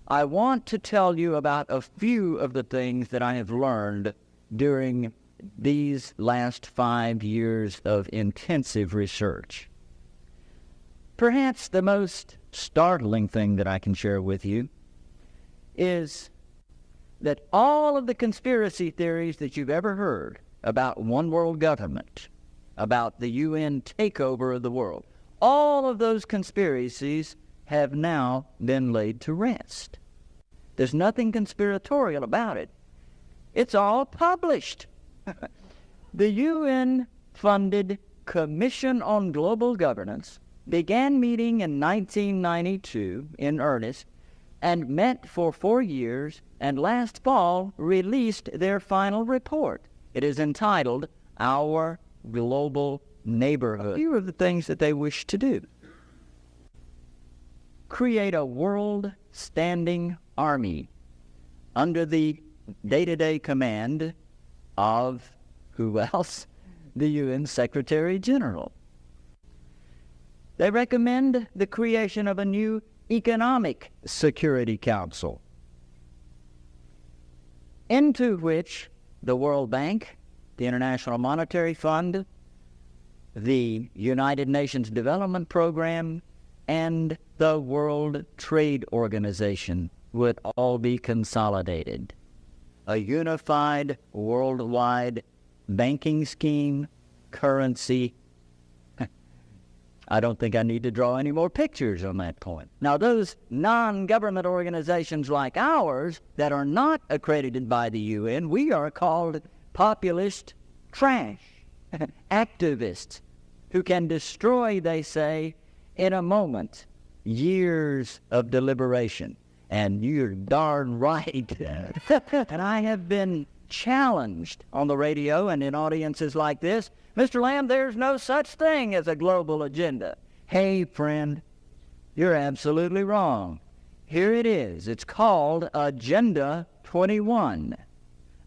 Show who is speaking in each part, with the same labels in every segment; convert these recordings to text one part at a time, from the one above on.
Speaker 1: I want to tell you about a few of the things that I have learned during these last 5 years of intensive research. Perhaps the most startling thing that I can share with you is that all of the conspiracy theories that you've ever heard about one world government, about the UN takeover of the world, all of those conspiracies have now been laid to rest. There's nothing conspiratorial about it. It's all published. The UN-funded Commission on Global Governance began meeting in 1992 in earnest and met for 4 years, and last fall released their final report. It is entitled Our Global Neighborhood. Here are the things that they wish to do. Create a world-standing army under the day-to-day command of, who else? The UN Secretary General. They recommend the creation of a new Economic Security Council, into which the World Bank, the International Monetary Fund, the United Nations Development Program, and the World Trade Organization would all be consolidated. A unified worldwide banking scheme, currency. I don't think I need to draw any more pictures on that point. Now, those non-government organizations like ours that are not accredited by the UN, we are called populist trash, activists who can destroy, they say, in a moment, years of deliberation. And you're darn right. And I have been challenged on the radio and in audiences like this, Mr. Lamb, there's no such thing as a global agenda. Hey, friend, you're absolutely wrong. Here it is. It's called Agenda 21.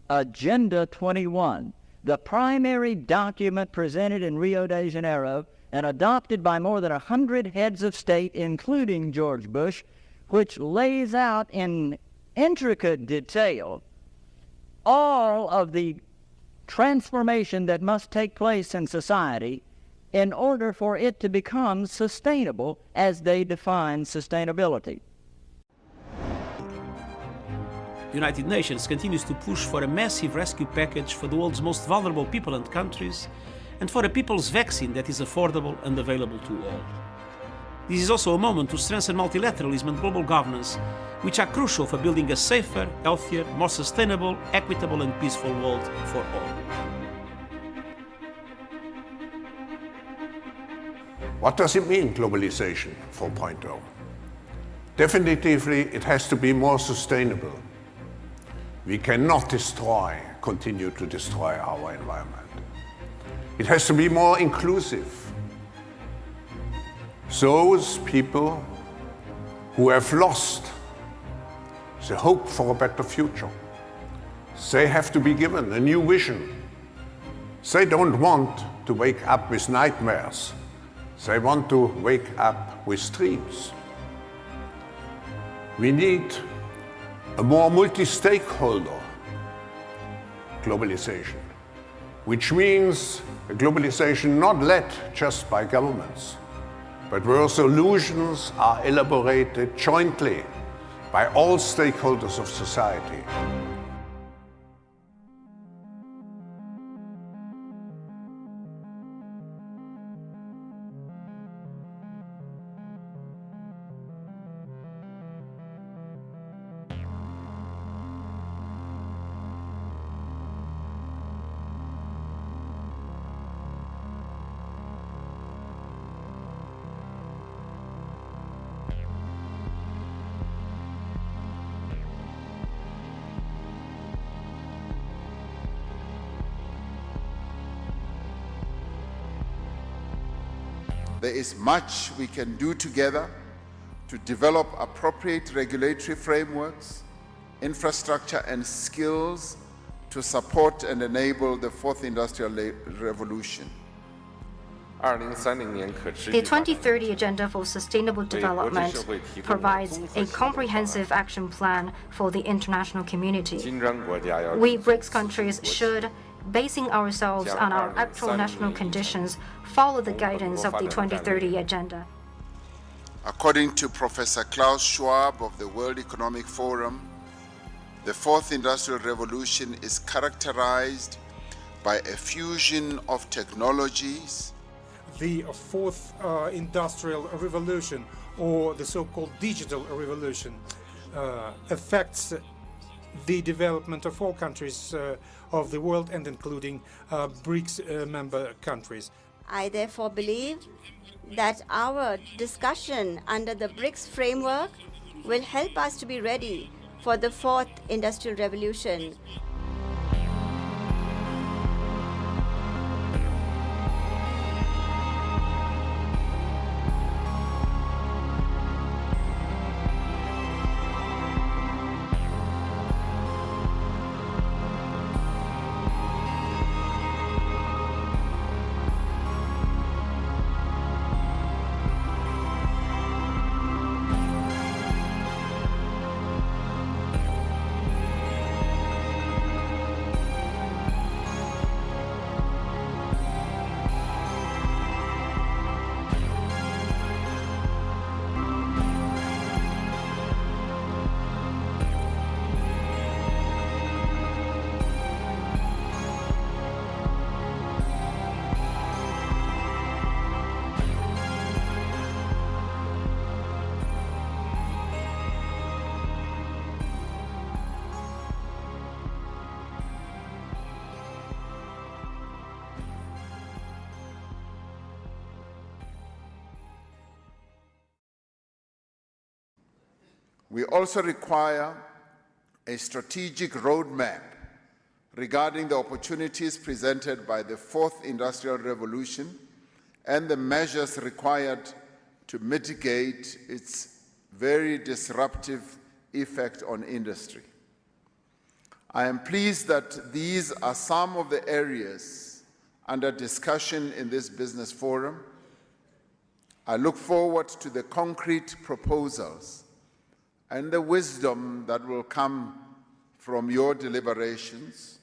Speaker 1: Agenda 21, the primary document presented in Rio de Janeiro and adopted by more than 100 heads of state, including George Bush, which lays out in intricate detail all of the transformation that must take place in society in order for it to become sustainable as they define sustainability.
Speaker 2: The United Nations continues to push for a massive rescue package for the world's most vulnerable people and countries, and for a people's vaccine that is affordable and available to all. This is also a moment to strengthen multilateralism and global governance, which are crucial for building a safer, healthier, more sustainable, equitable and peaceful world for all.
Speaker 3: What does it mean, globalization 4.0? Definitively, it has to be more sustainable. We cannot continue to destroy our environment. It has to be more inclusive. Those people who have lost the hope for a better future, they have to be given a new vision. They don't want to wake up with nightmares. They want to wake up with dreams. We need a more multi-stakeholder globalization, which means a globalization not led just by governments, but where solutions are elaborated jointly by all stakeholders of society.
Speaker 4: There is much we can do together to develop appropriate regulatory frameworks, infrastructure and skills to support and enable the fourth industrial revolution.
Speaker 5: The 2030 Agenda for Sustainable Development provides a comprehensive action plan for the international community. We BRICS countries should, basing ourselves on our actual national conditions, follow the guidance of the 2030 Agenda.
Speaker 4: According to Professor Klaus Schwab of the World Economic Forum, the fourth industrial revolution is characterized by a fusion of technologies.
Speaker 6: The fourth industrial revolution, or the so-called digital revolution, affects the development of all countries of the world, and including BRICS member countries.
Speaker 7: I therefore believe that our discussion under the BRICS framework will help us to be ready for the fourth industrial revolution.
Speaker 4: We also require a strategic roadmap regarding the opportunities presented by the fourth industrial revolution and the measures required to mitigate its very disruptive effect on industry. I am pleased that these are some of the areas under discussion in this business forum. I look forward to the concrete proposals and the wisdom that will come from your deliberations.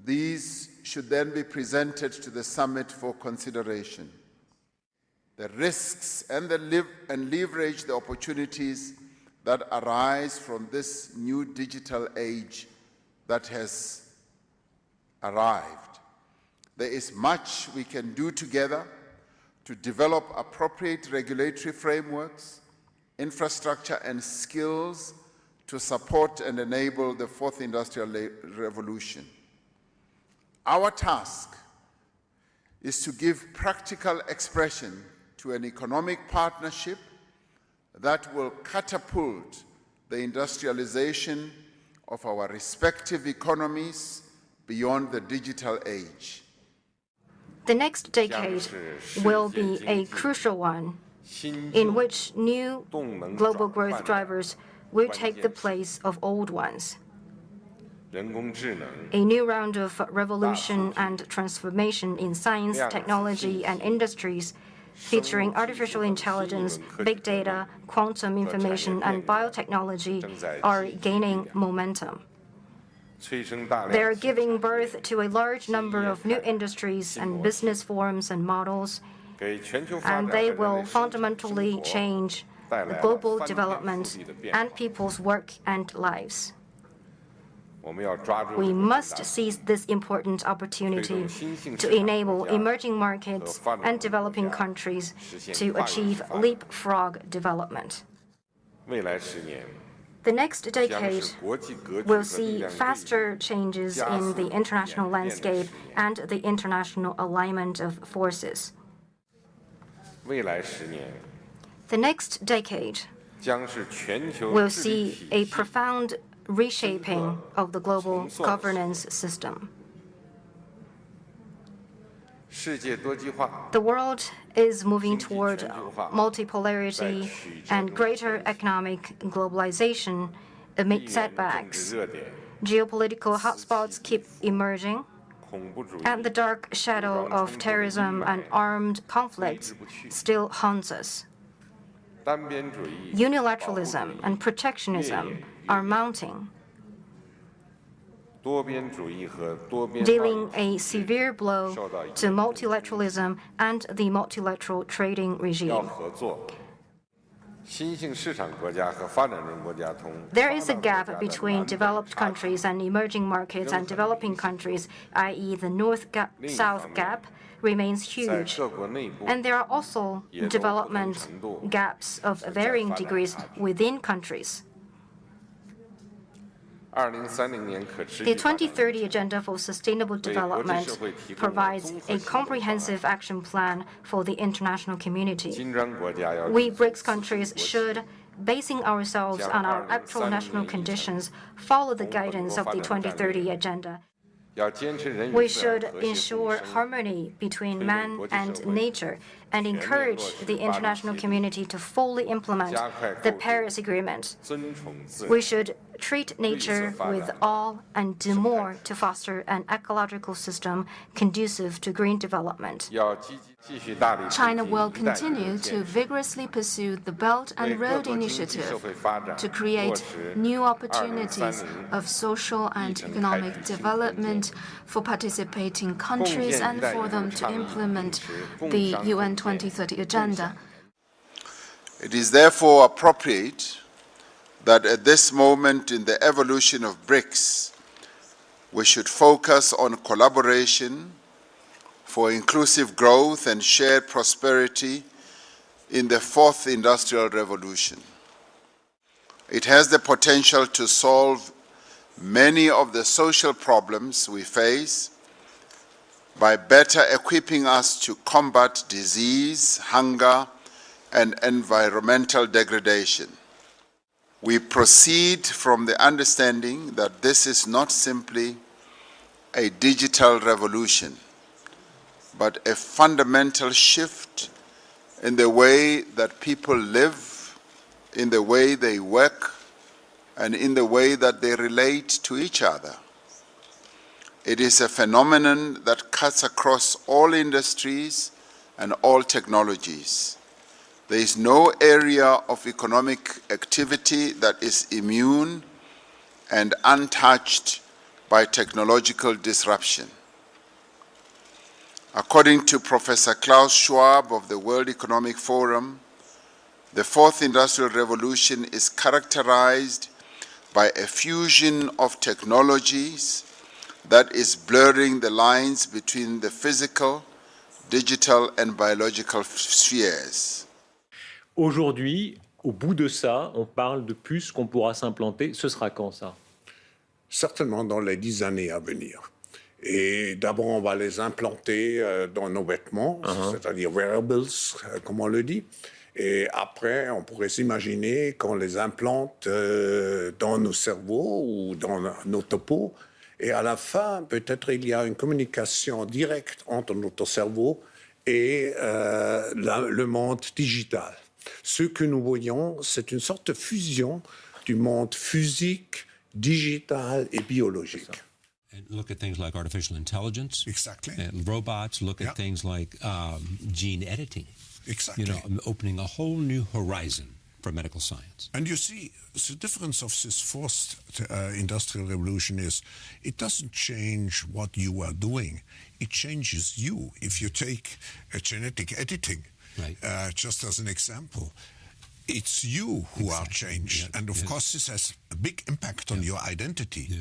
Speaker 4: These should then be presented to the summit for consideration. The risks and leverage the opportunities that arise from this new digital age that has arrived. There is much we can do together to develop appropriate regulatory frameworks, infrastructure and skills to support and enable the fourth industrial revolution. Our task is to give practical expression to an economic partnership that will catapult the industrialization of our respective economies beyond the digital age.
Speaker 5: The next decade will be a crucial one in which new global growth drivers will take the place of old ones. A new round of revolution and transformation in science, technology, and industries, featuring artificial intelligence, big data, quantum information, and biotechnology, are gaining momentum. They are giving birth to a large number of new industries and business forms and models, and they will fundamentally change global development and people's work and lives. We must seize this important opportunity to enable emerging markets and developing countries to achieve leapfrog development. The next decade will see faster changes in the international landscape and the international alignment of forces. The next decade will see a profound reshaping of the global governance system. The world is moving toward multipolarity and greater economic globalization amid setbacks. Geopolitical hotspots keep emerging, And the dark shadow of terrorism and armed conflicts still haunts us. Unilateralism and protectionism are mounting, dealing a severe blow to multilateralism and the multilateral trading regime. There is a gap between developed countries and emerging markets and developing countries, i.e. the North-South gap remains huge. And there are also development gaps of varying degrees within countries. The 2030 Agenda for Sustainable Development provides a comprehensive action plan for the international community. We BRICS countries should, basing ourselves on our actual national conditions, follow the guidance of the 2030 Agenda. We should ensure harmony between man and nature and encourage the international community to fully implement the Paris Agreement. We should treat nature with awe and do more to foster an ecological system conducive to green development.
Speaker 8: China will continue to vigorously pursue the Belt and Road Initiative to create new opportunities of social and economic development for participating countries and for them to implement the UN 2030 Agenda.
Speaker 4: It is therefore appropriate that at this moment in the evolution of BRICS, we should focus on collaboration for inclusive growth and shared prosperity in the fourth industrial revolution. It has the potential to solve many of the social problems we face by better equipping us to combat disease, hunger, and environmental degradation. We proceed from the understanding that this is not simply a digital revolution, but a fundamental shift in the way that people live, in the way they work, and in the way that they relate to each other. It is a phenomenon that cuts across all industries and all technologies. There is no area of economic activity that is immune and untouched by technological disruption. According to Professor Klaus Schwab of the World Economic Forum, the fourth industrial revolution is characterized by a fusion of technologies that is blurring the lines between the physical, digital, and biological spheres.
Speaker 9: Aujourd'hui, au bout de ça, on parle de puces qu'on pourra s'implanter. Ce sera quand, ça?
Speaker 3: Certainement dans les 10 années à venir. Et d'abord, on va les implanter dans nos vêtements, c'est-à-dire wearables, comme on le dit. Et après, on pourrait s'imaginer qu'on les implante dans nos cerveaux ou dans notre peau. Et à la fin, peut-être il y a une communication directe entre notre cerveau et le monde digital. Ce que nous voyons, c'est une sorte de fusion du monde physique, digital et biologique.
Speaker 10: And look at things like artificial intelligence.
Speaker 3: Exactly.
Speaker 10: And robots. Look at things like gene editing.
Speaker 3: Exactly.
Speaker 10: You know, opening a whole new horizon for medical science.
Speaker 3: And you see, the difference of this fourth industrial revolution is it doesn't change what you are doing. It changes you. If you take genetic editing,
Speaker 10: right.
Speaker 3: Just as an example, it's you who are changed. Yeah. And of course, this has a big impact on your identity.
Speaker 10: Yeah.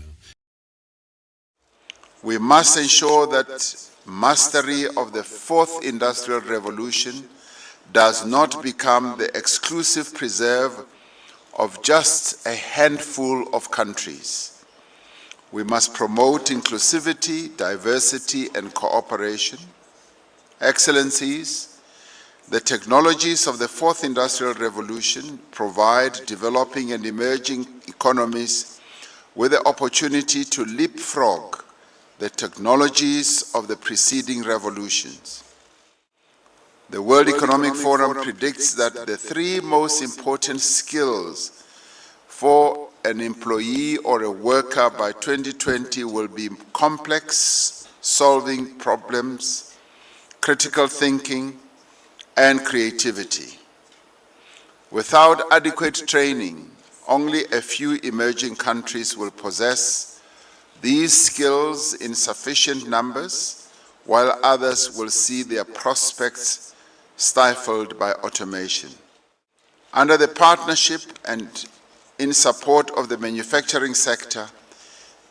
Speaker 4: We must ensure that mastery of the fourth industrial revolution does not become the exclusive preserve of just a handful of countries. We must promote inclusivity, diversity, and cooperation. Excellencies, the technologies of the fourth industrial revolution provide developing and emerging economies with the opportunity to leapfrog the technologies of the preceding revolutions. The World Economic Forum predicts that the three most important skills for an employee or a worker by 2020 will be complex, solving problems, critical thinking, and creativity. Without adequate training, only a few emerging countries will possess these skills in sufficient numbers, while others will see their prospects stifled by automation. Under the partnership and in support of the manufacturing sector,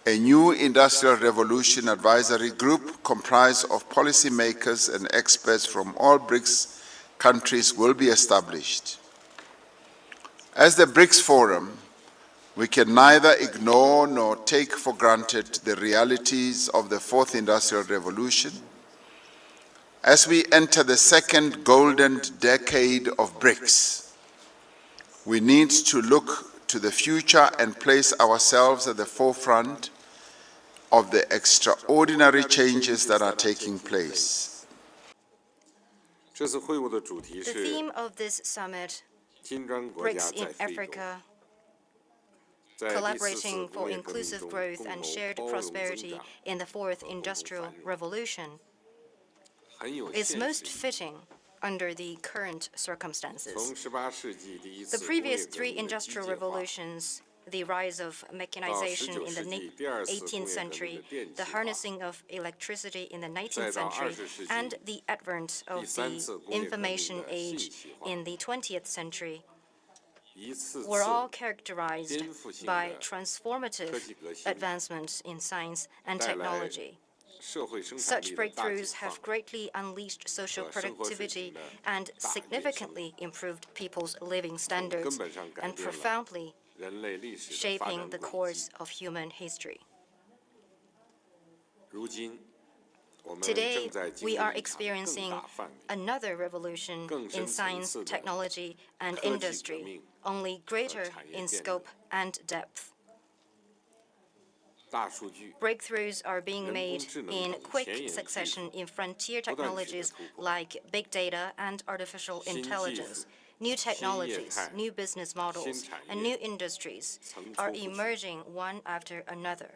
Speaker 4: a new Industrial Revolution Advisory Group comprised of policymakers and experts from all BRICS countries will be established. As the BRICS Forum, we can neither ignore nor take for granted the realities of the Fourth Industrial Revolution. As we enter the second golden decade of BRICS, we need to look to the future and place ourselves at the forefront of the extraordinary changes that are taking place.
Speaker 5: The theme of this summit, BRICS in Africa, collaborating for inclusive growth and shared prosperity in the Fourth Industrial Revolution, is most fitting under the current circumstances. The previous three industrial revolutions, the rise of mechanization in the 18th century, the harnessing of electricity in the 19th century, and the advent of the information age in the 20th century, were all characterized by transformative advancements in science and technology. Such breakthroughs have greatly unleashed social productivity and significantly improved people's living standards and profoundly shaping the course of human history. Today, we are experiencing another revolution in science, technology, and industry, only greater in scope and depth. Breakthroughs are being made in quick succession in frontier technologies like big data and artificial intelligence. New technologies, new business models, and new industries are emerging one after another.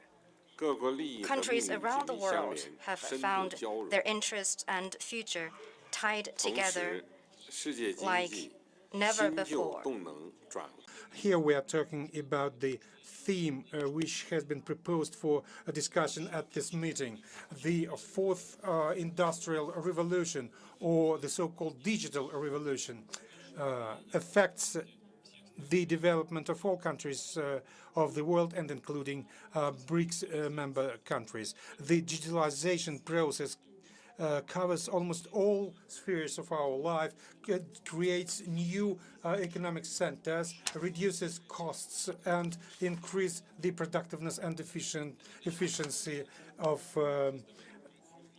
Speaker 5: Countries around the world have found their interests and future tied together like never before.
Speaker 6: Here we are talking about the theme which has been proposed for a discussion at this meeting. The Fourth Industrial Revolution, or the so-called digital revolution, affects the development of all countries of the world, and including BRICS member countries. The digitalization process covers almost all spheres of our life, creates new economic centers, reduces costs, and increase the productiveness and efficiency of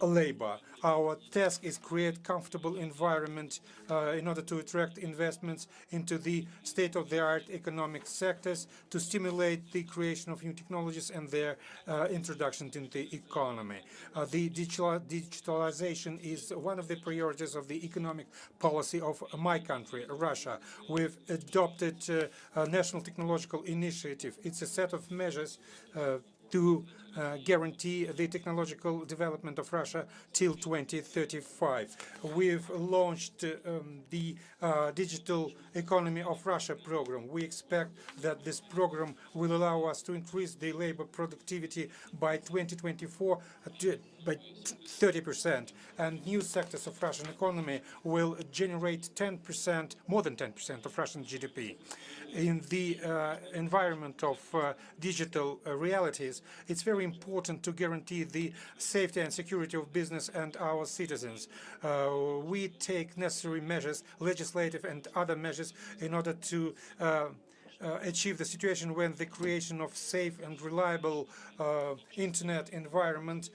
Speaker 6: labor. Our task is create comfortable environment in order to attract investments into the state-of-the-art economic sectors, to stimulate the creation of new technologies and their introduction into the economy. The digitalization is one of the priorities of the economic policy of my country, Russia. We've adopted a national technological initiative. It's a set of measures to guarantee the technological development of Russia till 2035. We've launched the Digital Economy of Russia program. We expect that this program will allow us to increase the labor productivity by 2024 by 30%, and new sectors of Russian economy will generate 10%, more than 10% of Russian GDP. In the environment of digital realities, it's very important to guarantee the safety and security of business and our citizens. We take necessary measures, legislative and other measures, in order to achieve the situation when the creation of safe and reliable internet environment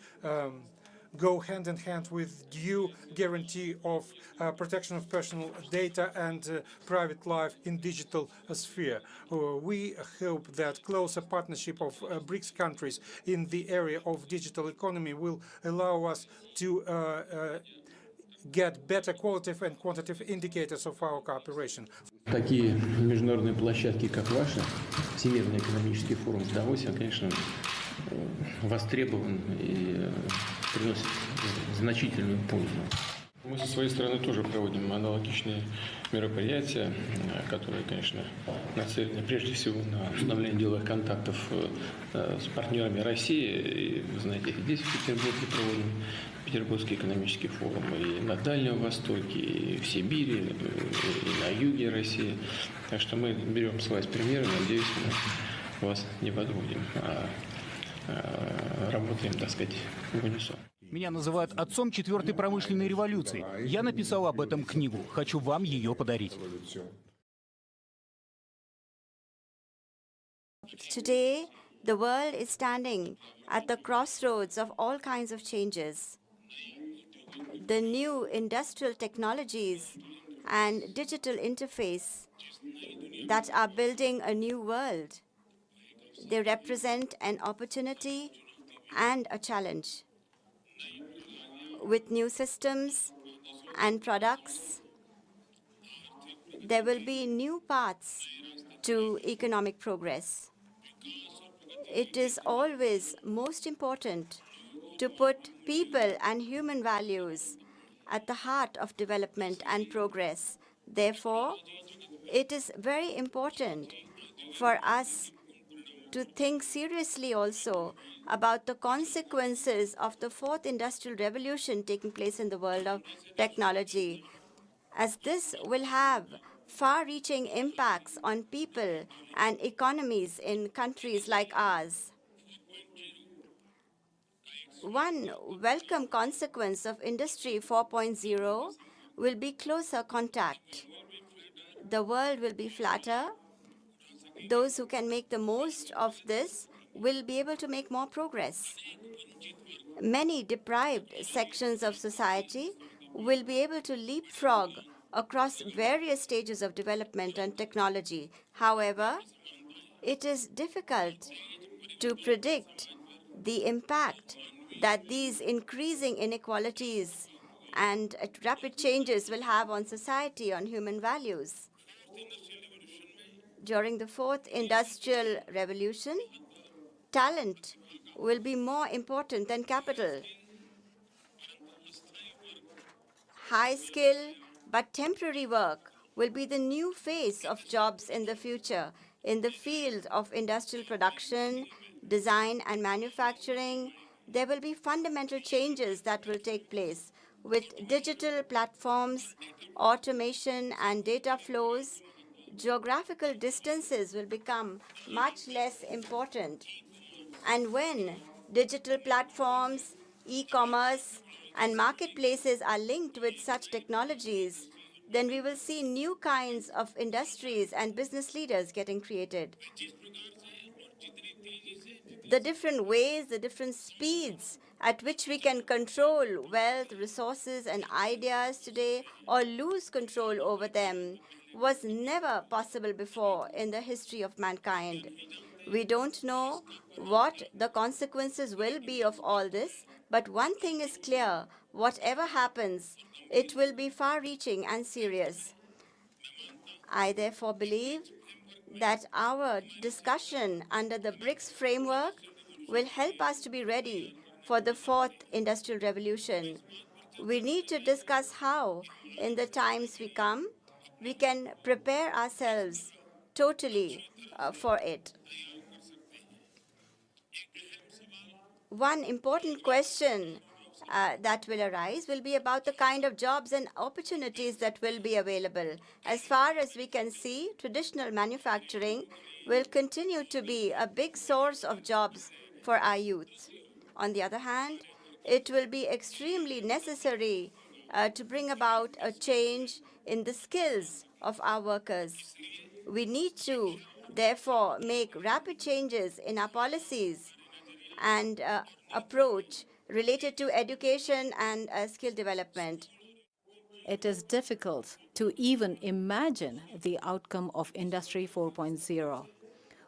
Speaker 6: go hand in hand with due guarantee of protection of personal data and private life in digital sphere. We hope that closer partnership of BRICS countries in the area of digital economy will allow us to get better qualitative and quantitative indicators of our cooperation.
Speaker 11: Такие международные площадки, как ваша, Всемирный экономический форум в Давосе, конечно, востребован и приносит значительную пользу. Мы со своей стороны тоже проводим аналогичные мероприятия, которые, конечно, нацелены прежде всего на установление деловых контактов с партнерами России. И, вы знаете, здесь, в Петербурге, проводим Петербургский экономический форум и на Дальнем Востоке, и в Сибири, и на юге России. Так что мы берем с вас примеры, надеюсь, мы вас не подводим, а работаем, так сказать, в унисон.
Speaker 12: Меня называют отцом четвертой промышленной революции. Я написал об этом книгу. Хочу вам ее подарить.
Speaker 7: Today, the world is standing at the crossroads of all kinds of changes. The new industrial technologies and digital interface that are building a new world. They represent an opportunity and a challenge. With new systems and products, there will be new paths to economic progress. It is always most important to put people and human values at the heart of development and progress. Therefore, it is very important for us to think seriously also about the consequences of the fourth industrial revolution taking place in the world of technology, as this will have far-reaching impacts on people and economies in countries like ours. One welcome consequence of Industry 4.0 will be closer contact. The world will be flatter. Those who can make the most of this will be able to make more progress. Many deprived sections of society will be able to leapfrog across various stages of development and technology. However, it is difficult to predict the impact that these increasing inequalities and rapid changes will have on society, on human values. During the fourth industrial revolution, talent will be more important than capital. High skill but temporary work will be the new face of jobs in the future in the field of industrial production, design, and manufacturing. There will be fundamental changes that will take place with digital platforms, automation, and data flows. Geographical distances will become much less important. And when digital platforms, e-commerce, and marketplaces are linked with such technologies, then we will see new kinds of industries and business leaders getting created. The different ways, the different speeds at which we can control wealth, resources, and ideas today or lose control over them was never possible before in the history of mankind. We don't know what the consequences will be of all this, but one thing is clear: whatever happens, it will be far-reaching and serious. I therefore believe that our discussion under the BRICS framework will help us to be ready for the fourth industrial revolution. We need to discuss how, in the times we come, we can prepare ourselves totally for it. One important question that will arise will be about the kind of jobs and opportunities that will be available. As far as we can see, traditional manufacturing will continue to be a big source of jobs for our youth. On the other hand, it will be extremely necessary to bring about a change in the skills of our workers. We need to, therefore, make rapid changes in our policies and approach related to education and skill development.
Speaker 13: It is difficult to even imagine the outcome of Industry 4.0.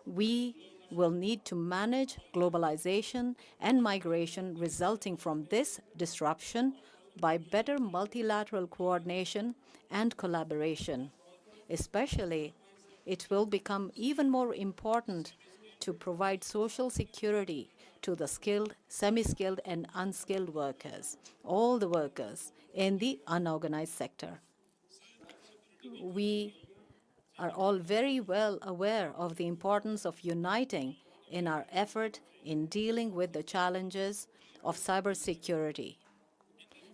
Speaker 13: We will need to manage globalization and migration resulting from this disruption by better multilateral coordination and collaboration. Especially, it will become even more important to provide social security to the skilled, semi-skilled, and unskilled workers, all the workers in the unorganized sector. We are all very well aware of the importance of uniting in our effort in dealing with the challenges of cybersecurity.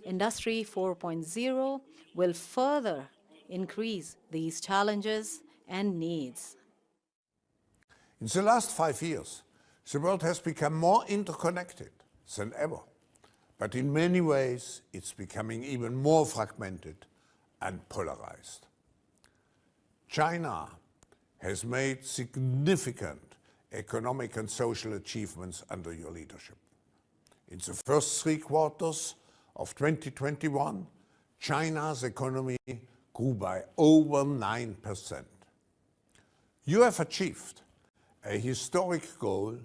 Speaker 13: Industry 4.0 will further increase these challenges and needs.
Speaker 3: In the last 5 years, the world has become more interconnected than ever. But in many ways, it's becoming even more fragmented and polarized. China has made significant economic and social achievements under your leadership. In the first 3 quarters of 2021, China's economy grew by over 9%. You have achieved a historic goal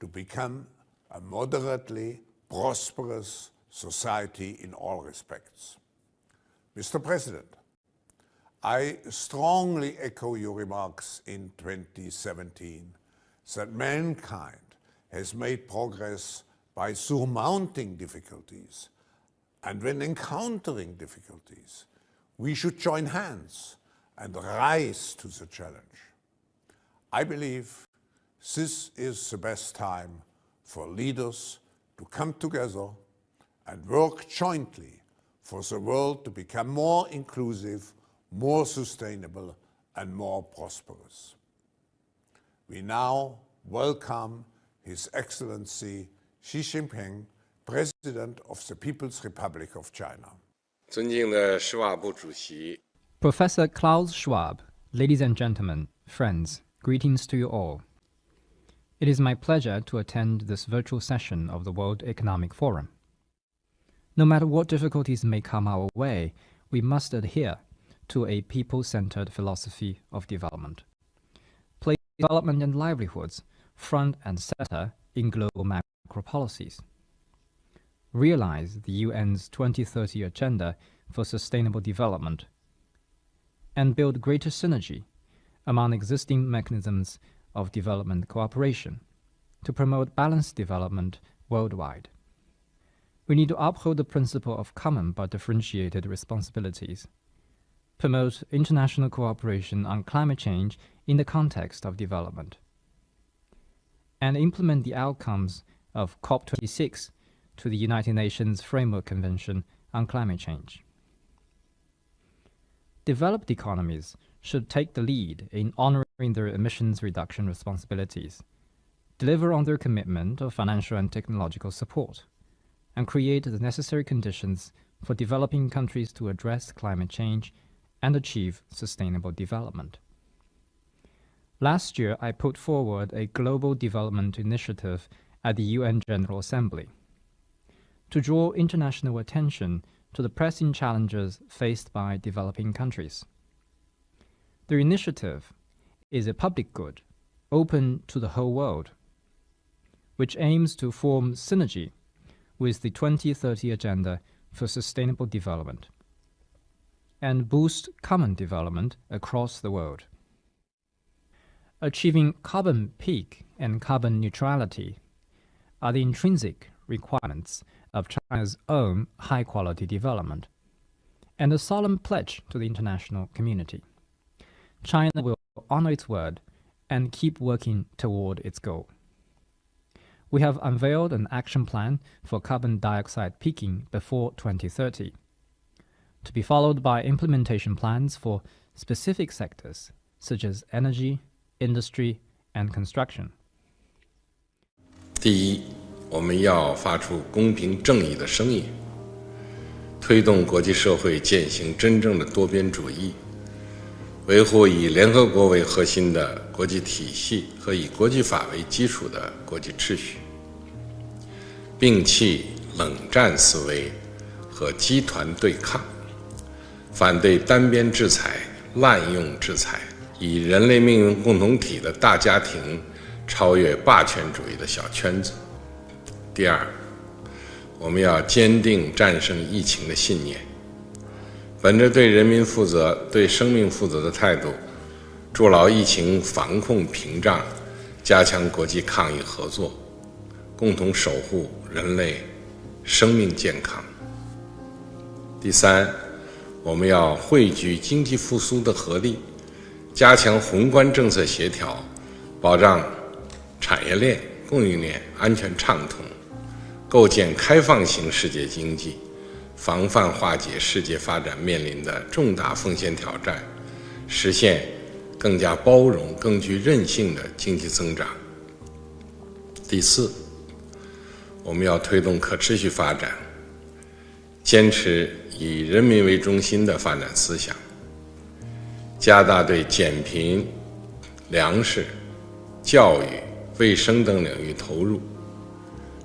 Speaker 3: to become a moderately prosperous society in all respects. Mr. President, I strongly echo your remarks in 2017 that mankind has made progress by surmounting difficulties, and when encountering difficulties, we should join hands and rise to the challenge. I believe this is the best time for leaders to come together and work jointly for the world to become more inclusive, more sustainable, and more prosperous. We now welcome His Excellency Xi Jinping, President of the People's Republic of China.
Speaker 14: Professor Klaus Schwab, ladies and gentlemen, friends, greetings to you all. It is my pleasure to attend this virtual session of the World Economic Forum. No matter what difficulties may come our way, we must adhere to a people-centered philosophy of development. Place development and livelihoods front and center in global macro policies. Realize the UN's 2030 Agenda for Sustainable Development and build greater synergy among existing mechanisms of development cooperation to promote balanced development worldwide. We need to uphold the principle of common but differentiated responsibilities, promote international cooperation on climate change in the context of development, and implement the outcomes of COP26 to the United Nations Framework Convention on Climate Change. Developed economies should take the lead in honoring their emissions reduction responsibilities, deliver on their commitment of financial and technological support, and create the necessary conditions for developing countries to address climate change and achieve sustainable development. Last year, I put forward a global development initiative at the UN General Assembly to draw international attention to the pressing challenges faced by developing countries. The initiative is a public good open to the whole world, which aims to form synergy with the 2030 Agenda for Sustainable Development and boost common development across the world. Achieving carbon peak and carbon neutrality are the intrinsic requirements of China's own high-quality development and a solemn pledge to the international community. China will honor its word and keep working toward its goal. We have unveiled an action plan for carbon dioxide peaking before 2030, to be followed by implementation plans for specific sectors such as energy, industry, and construction.
Speaker 15: 第一，我们要发出公平正义的声音，推动国际社会践行真正的多边主义，维护以联合国为核心的国际体系和以国际法为基础的国际秩序，摒弃冷战思维和集团对抗，反对单边制裁、滥用制裁，以人类命运共同体的大家庭超越霸权主义的小圈子。第二，我们要坚定战胜疫情的信念，本着对人民负责、对生命负责的态度，筑牢疫情防控屏障，加强国际抗疫合作，共共同守护人类生命健康。第三，我们要汇聚经济复苏的合力，加强宏观政策协调，保障产业链、供应链安全畅通，构建开放型世界经济，防范化解世界发展面临的重大风险挑战，实现更加包容、更具韧性的经济增长。第四，我们要推动可持续发展，坚持以人民为中心的发展思想，加大对减贫、粮食、教育、卫生等领域投入，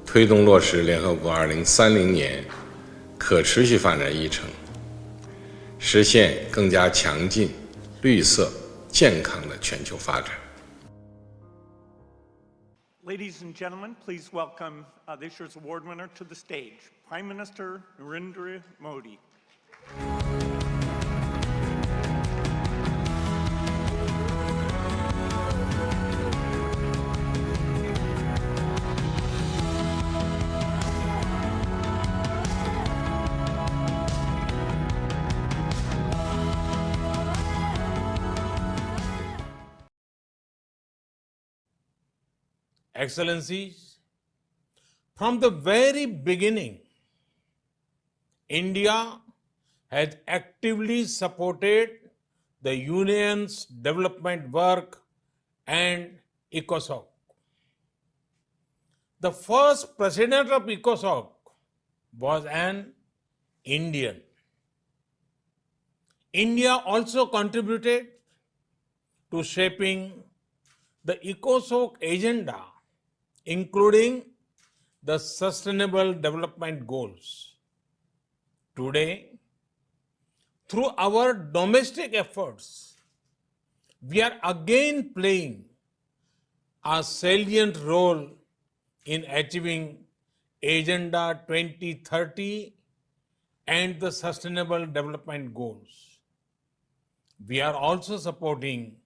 Speaker 15: 推动落实联合国2030年可持续发展议程，实现更加强劲、绿色、健康的全球发展。
Speaker 16: Ladies and gentlemen, please welcome this year's award winner to the stage, Prime Minister Narendra Modi.
Speaker 17: Excellencies, from the very beginning, India has actively supported the Union's development work and ECOSOC. The first president of ECOSOC was an Indian. India also contributed to shaping the ECOSOC agenda, including the Sustainable Development Goals. Today, through our domestic efforts, we are again playing a salient role in achieving Agenda 2030 and the Sustainable Development Goals. We are also supporting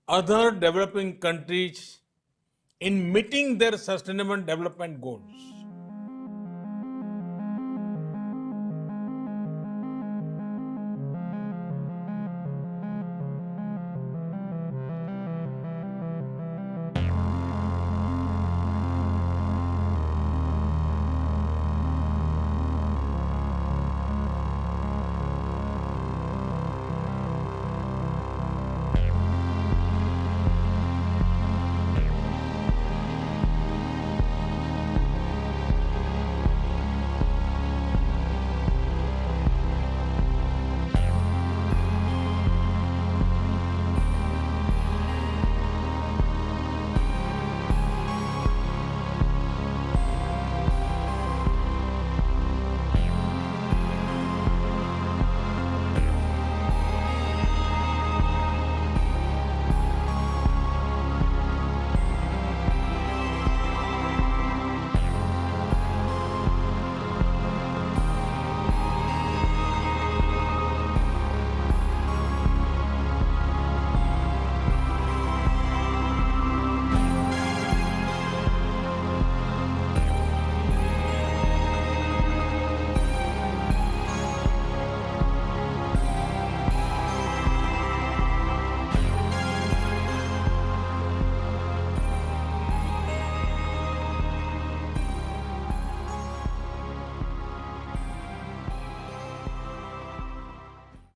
Speaker 17: other developing countries in meeting their sustainable development goals.